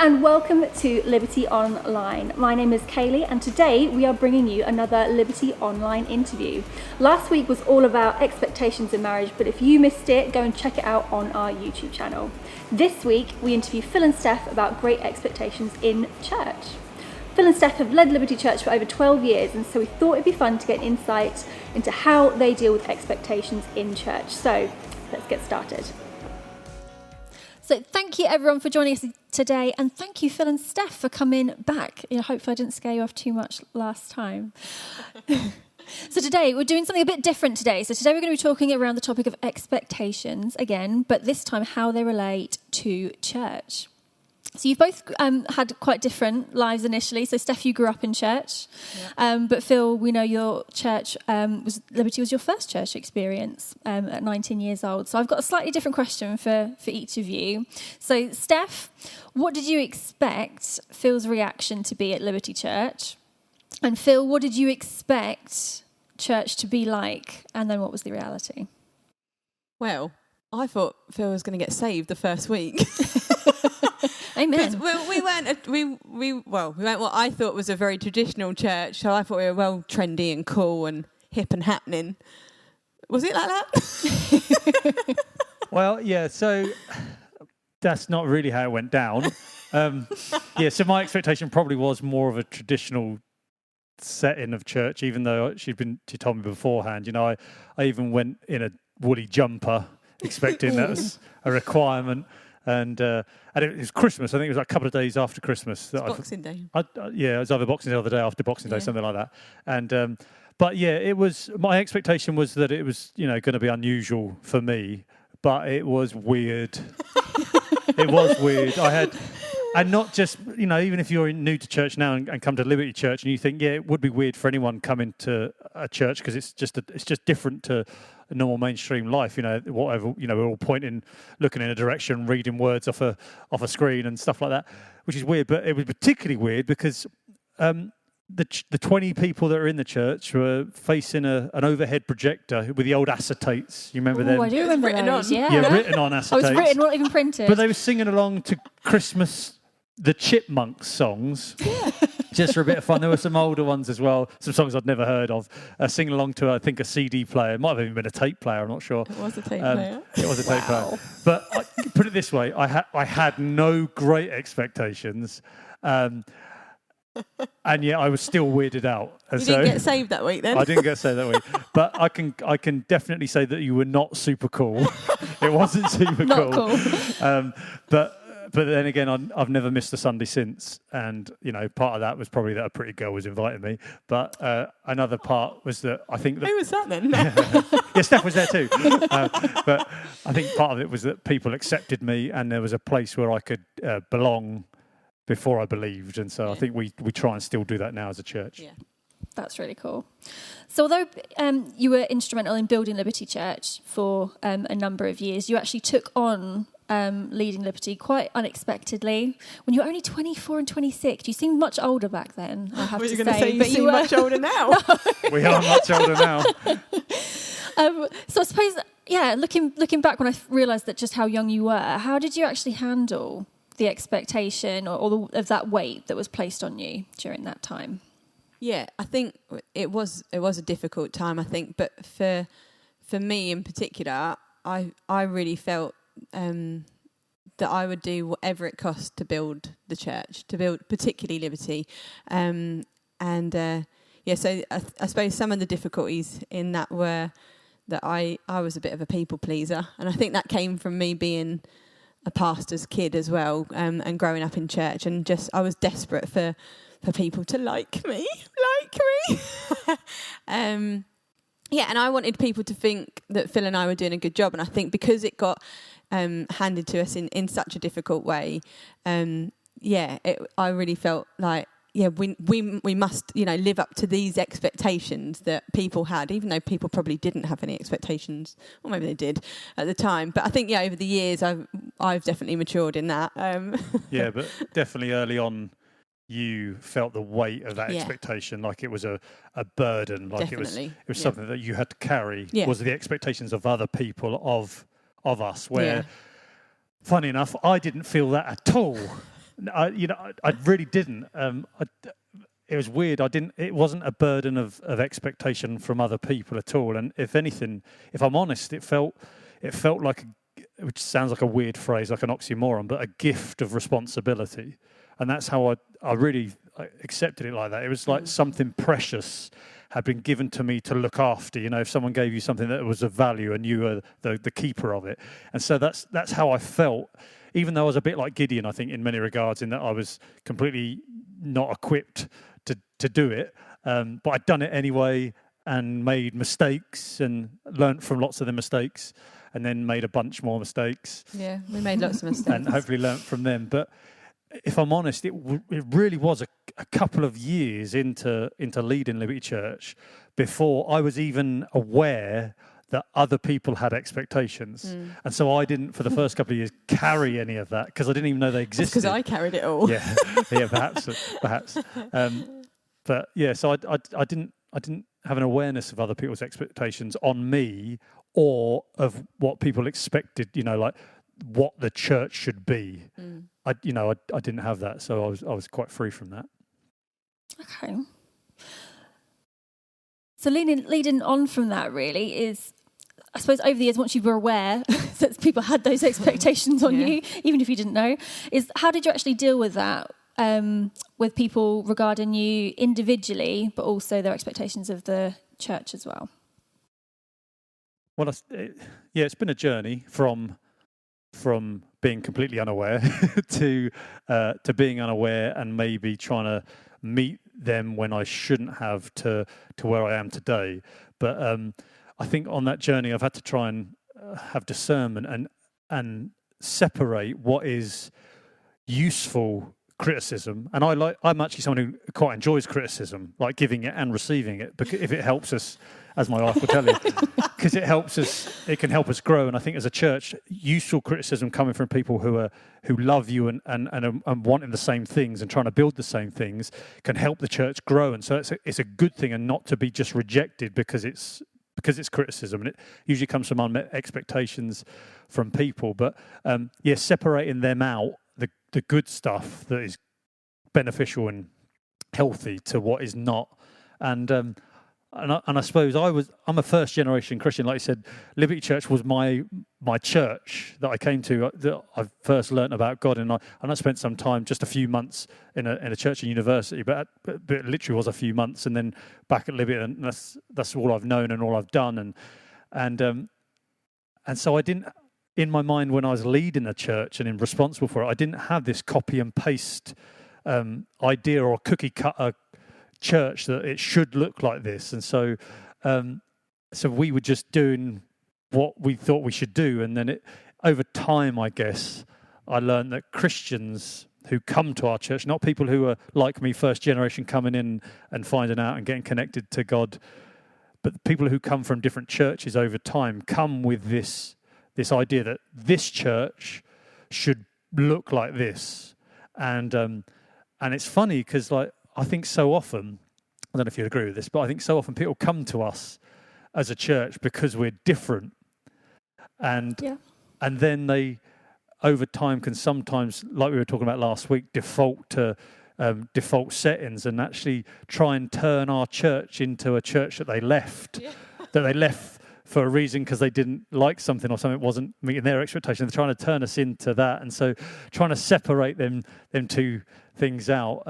and welcome to Liberty Online. My name is Kaylee and today we are bringing you another Liberty Online interview. Last week was all about expectations in marriage, but if you missed it, go and check it out on our YouTube channel. This week we interview Phil and Steph about great expectations in church. Phil and Steph have led Liberty Church for over 12 years, and so we thought it'd be fun to get insight into how they deal with expectations in church. So let's get started. So thank you everyone for joining us today, and thank you Phil and Steph for coming back. Hopefully I didn't scare you off too much last time. So today we're doing something a bit different today. So today we're going to be talking around the topic of expectations again, but this time how they relate to church. So you've both had quite different lives initially. So Steph, you grew up in church, but Phil, we know your church Liberty was your first church experience at 19 years old. So I've got a slightly different question for each of you. So Steph, what did you expect Phil's reaction to be at Liberty Church? And Phil, what did you expect church to be like? And then what was the reality? Well, I thought Phil was going to get saved the first week. Amen. We weren't what I thought was a very traditional church, so I thought we were well trendy and cool and hip and happening. Was it like that? Well, yeah, so that's not really how it went down. So my expectation probably was more of a traditional setting of church, even though she told me beforehand. I even went in a woolly jumper, expecting that was a requirement. And it was Christmas. I think it was like a couple of days after Christmas. Boxing Day. It was either Boxing Day or the day after Boxing Day, something like that. And it was, my expectation was that it was, going to be unusual for me, but it was weird. It was weird. And not just, even if you're new to church now and come to Liberty Church and you think, it would be weird for anyone coming to a church because it's just different to a normal mainstream life, whatever, we're all pointing, looking in a direction, reading words off a screen and stuff like that, which is weird. But it was particularly weird because the 20 people that are in the church were facing an overhead projector with the old acetates. You remember them? I do remember those, written on acetates. Oh, it's written, not even printed. But they were singing along to Christmas, the Chipmunks songs. Yeah. Just for a bit of fun. There were some older ones as well, some songs I'd never heard of, singing along to, I think, a CD player. It might have even been a tape player, I'm not sure. It was a tape player. It was a tape player. But put it this way, I had no great expectations, and yet I was still weirded out. And you didn't get saved that week then? I didn't get saved that week. But I can definitely say that you were not super cool. It wasn't super not cool. But then again, I've never missed a Sunday since. And, part of that was probably that a pretty girl was inviting me. But another part was that I think... Who was that then? Yeah, Steph was there too. But I think part of it was that people accepted me and there was a place where I could belong before I believed. And so I think we try and still do that now as a church. Yeah. That's really cool. So although you were instrumental in building Liberty Church for a number of years, you actually took on leading Liberty quite unexpectedly when you were only 24 and 26. You seemed much older back then, I have to say. Were you going to say you seem much older now? No. We are much older now. So I suppose, looking back when I realised that just how young you were, how did you actually handle the expectation or of that weight that was placed on you during that time? Yeah, I think it was a difficult time, I think, but for me in particular, I really felt that I would do whatever it cost to build the church, to build particularly Liberty. So I suppose some of the difficulties in that were that I was a bit of a people pleaser, and I think that came from me being a pastor's kid as well, and growing up in church, and just I was desperate for people to like me. And I wanted people to think that Phil and I were doing a good job, and I think because it got handed to us in such a difficult way, I really felt like we must live up to these expectations that people had, even though people probably didn't have any expectations, or maybe they did at the time. But I think over the years I've definitely matured in that. Yeah, but definitely early on you felt the weight of that expectation, like it was a burden, like definitely. it was something that you had to carry. Was the expectations of other people of us, where funny enough I didn't feel that at all. I really didn't. It was weird. It wasn't a burden of expectation from other people at all. And if anything, if I'm honest, it felt like, which sounds like a weird phrase, like an oxymoron, but a gift of responsibility. And that's how I really accepted it like that. It was like something precious had been given to me to look after. If someone gave you something that was of value and you were the keeper of it. And so that's how I felt, even though I was a bit like Gideon, I think, in many regards, in that I was completely not equipped to do it. But I'd done it anyway and made mistakes and learnt from lots of the mistakes and then made a bunch more mistakes. Yeah, we made lots of mistakes. And hopefully learnt from them. But if I'm honest, it really was a couple of years into leading Liberty Church before I was even aware that other people had expectations. And so I didn't, for the first couple of years, carry any of that because I didn't even know they existed. Because I carried it all. Yeah, perhaps. But yeah, so I didn't have an awareness of other people's expectations on me or of what people expected, like what the church should be. I didn't have that, so I was quite free from that. Okay. So leading on from that really is, I suppose, over the years, once you were aware that people had those expectations on you, even if you didn't know, is how did you actually deal with that with people regarding you individually, but also their expectations of the church as well? Well, it's been a journey from being completely unaware to being unaware and maybe trying to meet them when I shouldn't have to where I am today. But I think on that journey I've had to try and have discernment and separate what is useful criticism. And I'm actually someone who quite enjoys criticism, like giving it and receiving it, because if it helps us, as my wife will tell you, because it can help us grow. And I think as a church, useful criticism coming from people who love you and wanting the same things and trying to build the same things can help the church grow. And so it's a good thing, and not to be just rejected because it's criticism, and it usually comes from unmet expectations from people. But separating them out, the good stuff that is beneficial and healthy to what is not. And I suppose I'm a first generation Christian. Like I said, Liberty Church was my church that I came to, that I first learnt about God, and I spent some time, just a few months in a church and university, but it literally was a few months, and then back at Liberty, and that's all I've known and all I've done, and so I didn't, in my mind when I was leading a church and responsible for it, I didn't have this copy and paste idea or cookie cutter church that it should look like this. And so we were just doing what we thought we should do. And then over time, I guess, I learned that Christians who come to our church, not people who are like me, first generation coming in and finding out and getting connected to God, but people who come from different churches over time come with this idea that this church should look like this. And it's funny because, like, I think so often, I don't know if you agree with this, but I think so often people come to us as a church because we're different. And then they, over time, can sometimes, like we were talking about last week, default to default settings and actually try and turn our church into a church that they left, for a reason because they didn't like something or something wasn't meeting their expectations. They're trying to turn us into that. And so trying to separate them two things out.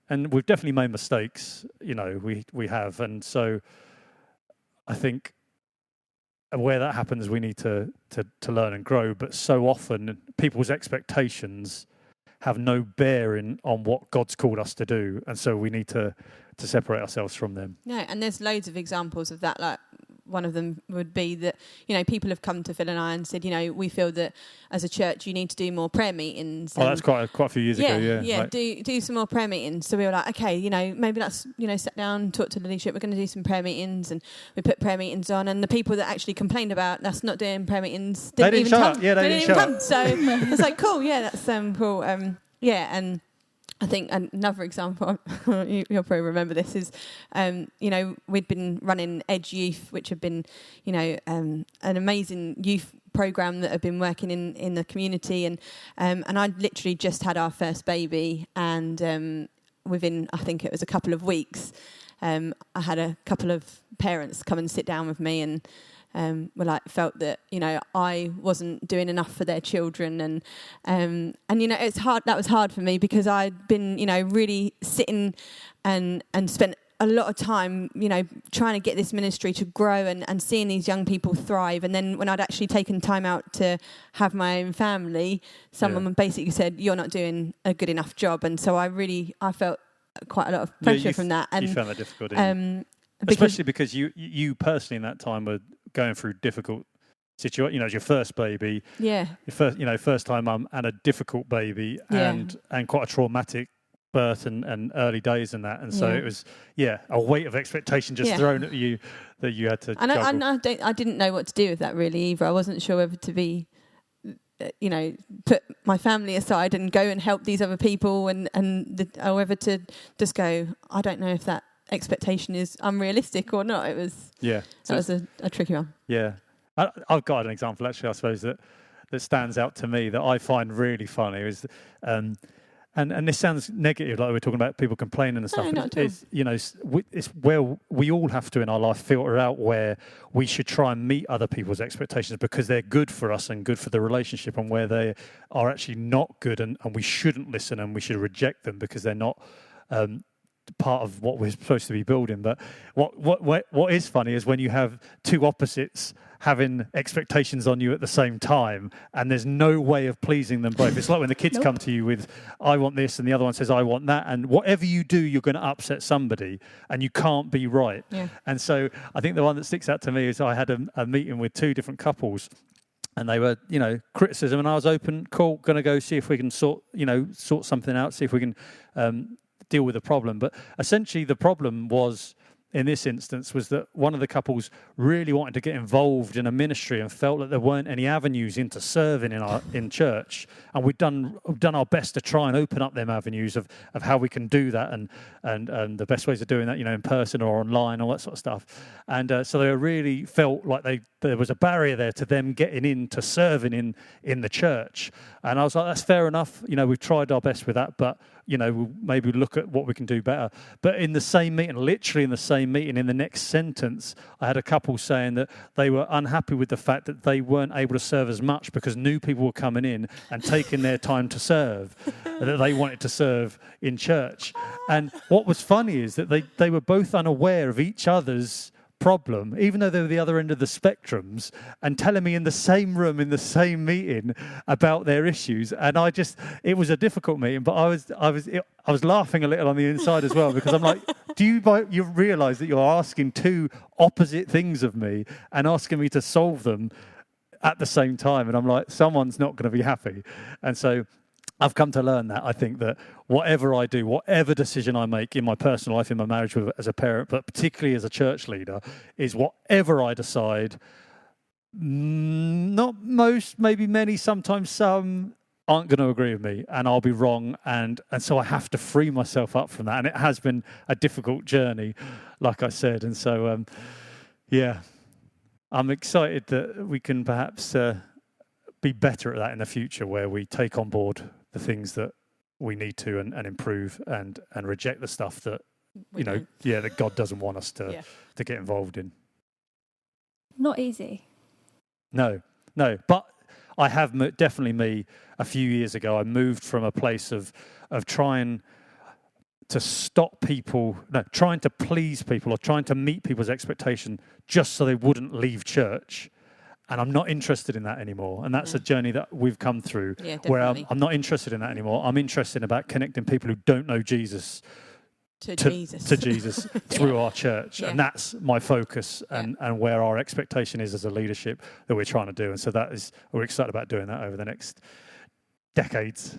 And we've definitely made mistakes, we have. And so I think where that happens, we need to learn and grow. But so often people's expectations have no bearing on what God's called us to do. And so we need to separate ourselves from them. No, and there's loads of examples of that. Like, one of them would be that, people have come to Phil and I and said, we feel that as a church you need to do more prayer meetings. Oh, that's quite a few years ago, yeah. Yeah, right. do some more prayer meetings. So we were like, okay, maybe let's, sit down, talk to the leadership. We're going to do some prayer meetings, and we put prayer meetings on. And the people that actually complained about us not doing prayer meetings didn't even come. Yeah, they didn't show up. So it's like, cool, yeah, that's cool. And I think another example, you'll probably remember this, is, we'd been running Edge Youth, which had been, an amazing youth program that had been working in the community. And I'd literally just had our first baby. And within, I think it was a couple of weeks, I had a couple of parents come and sit down with me and felt that I wasn't doing enough for their children, and it's hard. That was hard for me because I'd been really sitting and spent a lot of time trying to get this ministry to grow and seeing these young people thrive. And then when I'd actually taken time out to have my own family, someone basically said, "You're not doing a good enough job." And so I felt quite a lot of pressure from that. And you found that difficult, didn't you? Especially because you personally in that time were going through difficult situation. It's your first baby, your first time mum, and a difficult baby, and quite a traumatic birth and early days and that. And so it was a weight of expectation just thrown at you that you had to juggle. I didn't know what to do with that really either. I wasn't sure whether to be put my family aside and go and help these other people, or whether to just go, I don't know if that expectation is unrealistic or not. It was was a tricky one. I've got an example actually, I suppose, that stands out to me that I find really funny is and this sounds negative, like we're talking about people complaining and stuff. No, not at all. It's where we all have to in our life filter out where we should try and meet other people's expectations because they're good for us and good for the relationship, and where they are actually not good and we shouldn't listen and we should reject them because they're not part of what we're supposed to be building. But what is funny is when you have two opposites having expectations on you at the same time, and there's no way of pleasing them both. It's like when the kids come to you with, I want this, and the other one says, I want that, and whatever you do, you're going to upset somebody, and you can't be right. And so I think the one that sticks out to me is I had a meeting with two different couples, and they were, criticism, and I was open, cool, going to go see if we can sort something out, see if we can deal with the problem. But essentially the problem was, in this instance, was that one of the couples really wanted to get involved in a ministry and felt that there weren't any avenues into serving in church, and we've done our best to try and open up them avenues of how we can do that and the best ways of doing that, in person or online, all that sort of stuff. And so they really felt like there was a barrier there to them getting into serving in the church. And I was like, that's fair enough. We've tried our best with that, but we'll maybe look at what we can do better. But in the same meeting, literally in the same meeting, in the next sentence, I had a couple saying that they were unhappy with the fact that they weren't able to serve as much because new people were coming in and taking their time to serve, that they wanted to serve in church. And what was funny is that they were both unaware of each other's problem, even though they were the other end of the spectrums, and telling me in the same room, in the same meeting about their issues. And it was a difficult meeting, but I was laughing a little on the inside as well, because I'm like, do you realize that you're asking two opposite things of me and asking me to solve them at the same time? And I'm like, someone's not going to be happy. And so I've come to learn that I think that whatever I do, whatever decision I make in my personal life, in my marriage as a parent, but particularly as a church leader, is whatever I decide, not most, maybe many, sometimes some, aren't going to agree with me, and I'll be wrong. And so I have to free myself up from that. And it has been a difficult journey, like I said. And so, I'm excited that we can perhaps be better at that in the future, where we take on board the things that we need to and improve and reject the stuff that that God doesn't want us to get involved in. Not easy. No, but I have definitely a few years ago, I moved from a place of trying to stop people, trying to please people or trying to meet people's expectation just so they wouldn't leave church. And I'm not interested in that anymore. And that's a journey that we've come through, where I'm not interested in that anymore. I'm interested about connecting people who don't know Jesus to Jesus through our church. And that's my focus and where our expectation is as a leadership that we're trying to do. And so we're excited about doing that over the next decades.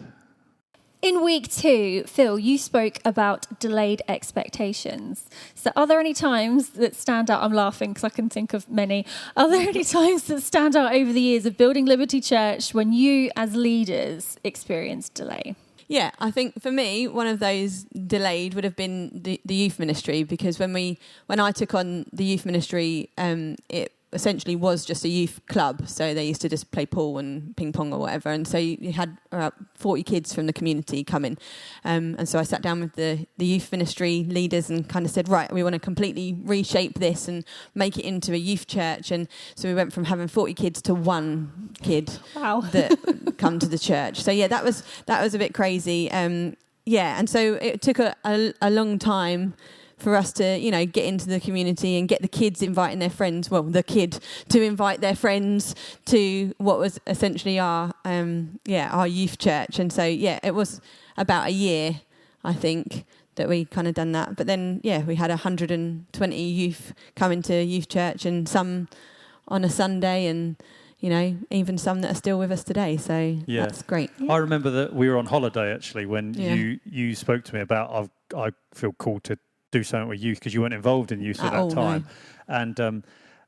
In week 2, Phil, you spoke about delayed expectations. So are there any times that stand out? I'm laughing because I can think of many. Are there any times that stand out over the years of building Liberty Church when you as leaders experienced delay? Yeah, I think for me, one of those delayed would have been the youth ministry, because when I took on the youth ministry, it essentially was just a youth club. So they used to just play pool and ping pong or whatever. And so you had about 40 kids from the community coming. And so I sat down with the youth ministry leaders and kind of said, right, we want to completely reshape this and make it into a youth church. And so we went from having 40 kids to one kid that come to the church. So yeah, that was a bit crazy. And so it took a long time for us to, get into the community and get the kids inviting their friends, the kid to invite their friends to what was essentially our youth church. And so, it was about a year, I think, that we kind of done that. But then, we had 120 youth come into youth church, and some on a Sunday, and even some that are still with us today. So that's great. I remember that we were on holiday actually when you spoke to me about I feel called to do something with youth, because you weren't involved in youth at that time. No.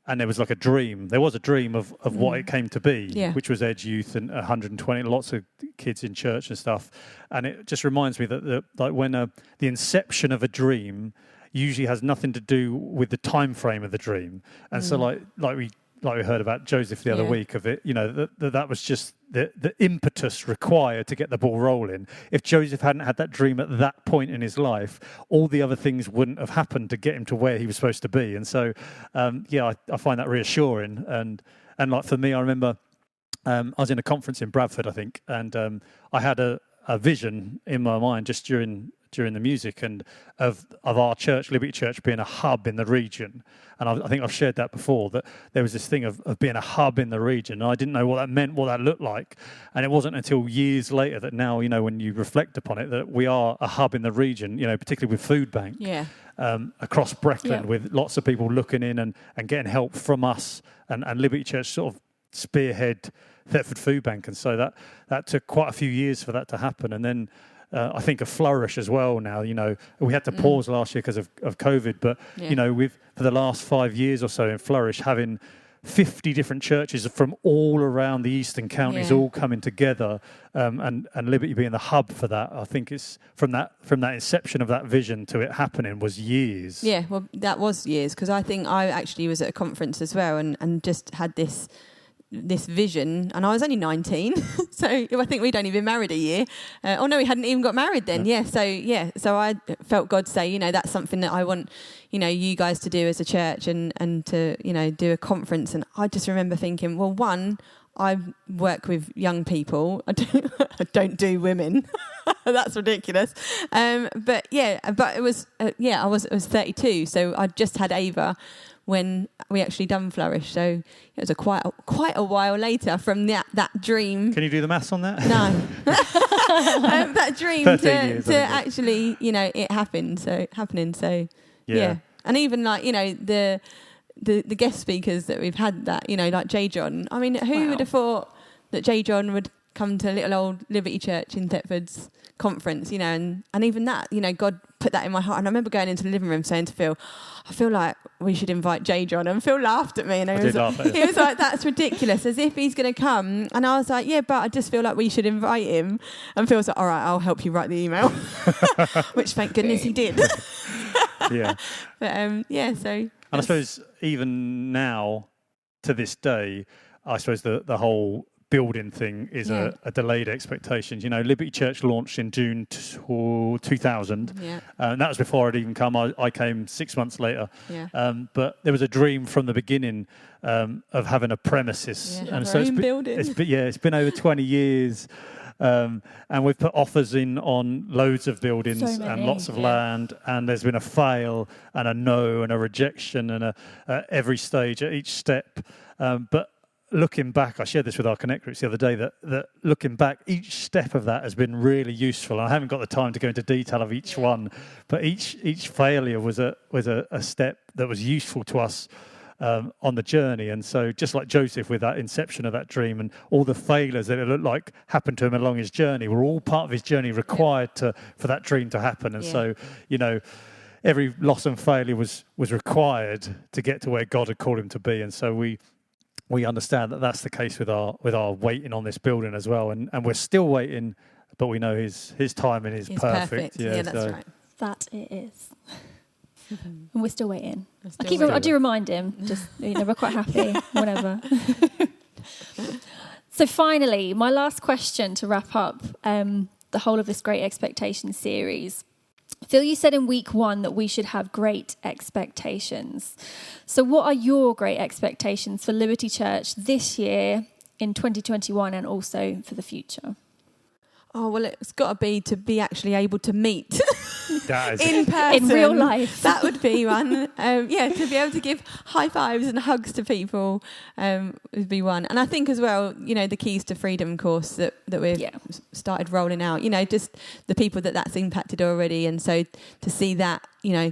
And there was like a dream. There was a dream of what it came to be, which was Edge Youth and 120, lots of kids in church and stuff. And it just reminds me that when the inception of a dream usually has nothing to do with the time frame of the dream. And so like we heard about Joseph the other week of it, that was just the impetus required to get the ball rolling. If Joseph hadn't had that dream at that point in his life, all the other things wouldn't have happened to get him to where he was supposed to be. And so, I find that reassuring. And like for me, I remember I was in a conference in Bradford, I think, and I had a vision in my mind just during the music and of our church, Liberty Church, being a hub in the region. And I think I've shared that before, that there was this thing of being a hub in the region. And I didn't know what that meant, what that looked like. And it wasn't until years later that now, when you reflect upon it, that we are a hub in the region, particularly with Food Bank across Breckland, with lots of people looking in and getting help from us, and Liberty Church sort of spearhead Thetford Food Bank. And so that took quite a few years for that to happen. And then I think a flourish as well now. We had to pause last year because of COVID, but we've for the last 5 years or so in Flourish, having 50 different churches from all around the eastern counties all coming together, and Liberty being the hub for that. I think it's from that inception of that vision to it happening was years. Yeah, well, that was years, because I think I actually was at a conference as well and just had this vision, and I was only 19, so I think we'd only been married a year. We hadn't even got married then. So I felt God say, that's something that I want, you guys to do as a church, and to, do a conference. And I just remember thinking, well, one, I work with young people. I don't do women. That's ridiculous. But it was I was 32, so I just had Ava when we actually done Flourish. So it was quite a while later from that dream. Can you do the maths on that? No. That dream to actually, it happened. So happening. So and even like the guest speakers that we've had, that like J John. I mean, who would have thought that J John would come to little old Liberty Church in Thetford's conference, and even that, God put that in my heart. And I remember going into the living room saying to Phil, I feel like we should invite J John. And Phil laughed at me, and he was like, that's ridiculous, as if he's going to come. And I was like, yeah, but I just feel like we should invite him. And Phil was like, all right, I'll help you write the email. Which thank goodness he did. Yeah. But so. And I suppose even now, to this day, I suppose the whole building thing is a delayed expectation. Liberty Church launched in June 2000, and that was before I'd even come. I came 6 months later, but there was a dream from the beginning of having a premises, and so it's been over 20 years. And we've put offers in on loads of buildings and lots of land, and there's been a fail and a no and a rejection and every stage at each step. But looking back, I shared this with our Connect groups the other day, that looking back, each step of that has been really useful. I haven't got the time to go into detail of each one, but each failure was a step that was useful to us on the journey. And so just like Joseph with that inception of that dream, and all the failures that it looked like happened to him along his journey were all part of his journey required for that dream to happen. And so, every loss and failure was required to get to where God had called him to be. And so we understand that that's the case with our waiting on this building as well, and we're still waiting but we know his timing is perfect. Yeah, that's right. That it is. And we're still waiting. I do remind him, just, we're quite happy, whenever. So finally, my last question to wrap up the whole of this Great Expectations series. Phil, you said in week 1 that we should have great expectations. So what are your great expectations for Liberty Church this year, in 2021, and also for the future? Oh, well, it's got to be actually able to meet in person. In real life. That would be one. To be able to give high fives and hugs to people would be one. And I think as well, the Keys to Freedom course that we've started rolling out, just the people that's impacted already. And so to see that,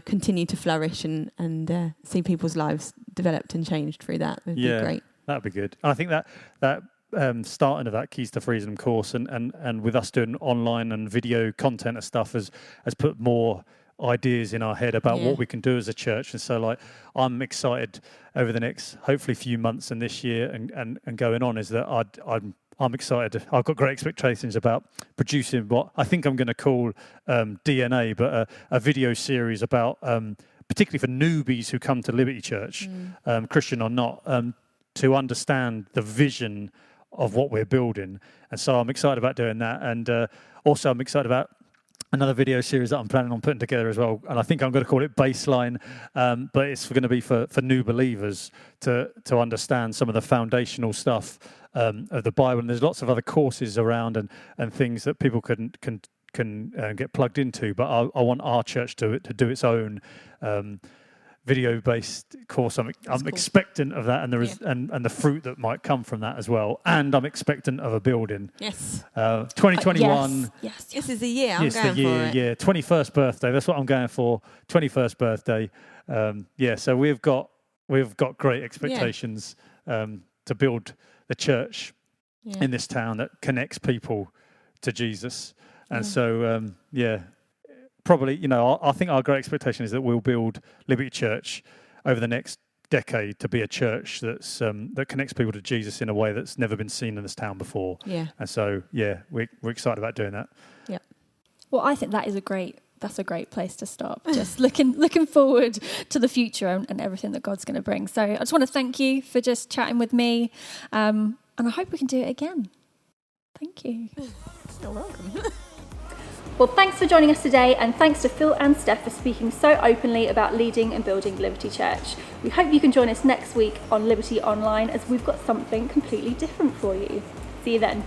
continue to flourish and see people's lives developed and changed through that would be great. That'd be good. I think that starting of that Keys to Freedom course and with us doing online and video content and stuff has put more ideas in our head about what we can do as a church. And so I'm excited over the next hopefully few months and this year and going on is that I'm excited. I've got great expectations about producing what I think I'm going to call DNA, but a video series about particularly for newbies who come to Liberty Church, Christian or not, to understand the vision of what we're building. And so I'm excited about doing that. And also I'm excited about another video series that I'm planning on putting together as well. And I think I'm going to call it Baseline, but it's going to be for new believers to understand some of the foundational stuff of the Bible. And there's lots of other courses around and things that people can get plugged into. But I want our church to do its own video-based course. I'm cool. Expectant of that, and there is and the fruit that might come from that as well. And I'm expectant of a building. Yes. 2021. Yes. This is the year. I'm going for it. Yeah. 21st birthday. That's what I'm going for. 21st birthday. So we've got great expectations to build the church in this town that connects people to Jesus. And so probably, I think our great expectation is that we'll build Liberty Church over the next decade to be a church that's that connects people to Jesus in a way that's never been seen in this town before. Yeah. And so, we're excited about doing that. Yeah. Well, I think that's a great place to stop. Just looking forward to the future and everything that God's going to bring. So I just want to thank you for just chatting with me, and I hope we can do it again. Thank you. You're welcome. Well, thanks for joining us today, and thanks to Phil and Steph for speaking so openly about leading and building Liberty Church. We hope you can join us next week on Liberty Online, as we've got something completely different for you. See you then.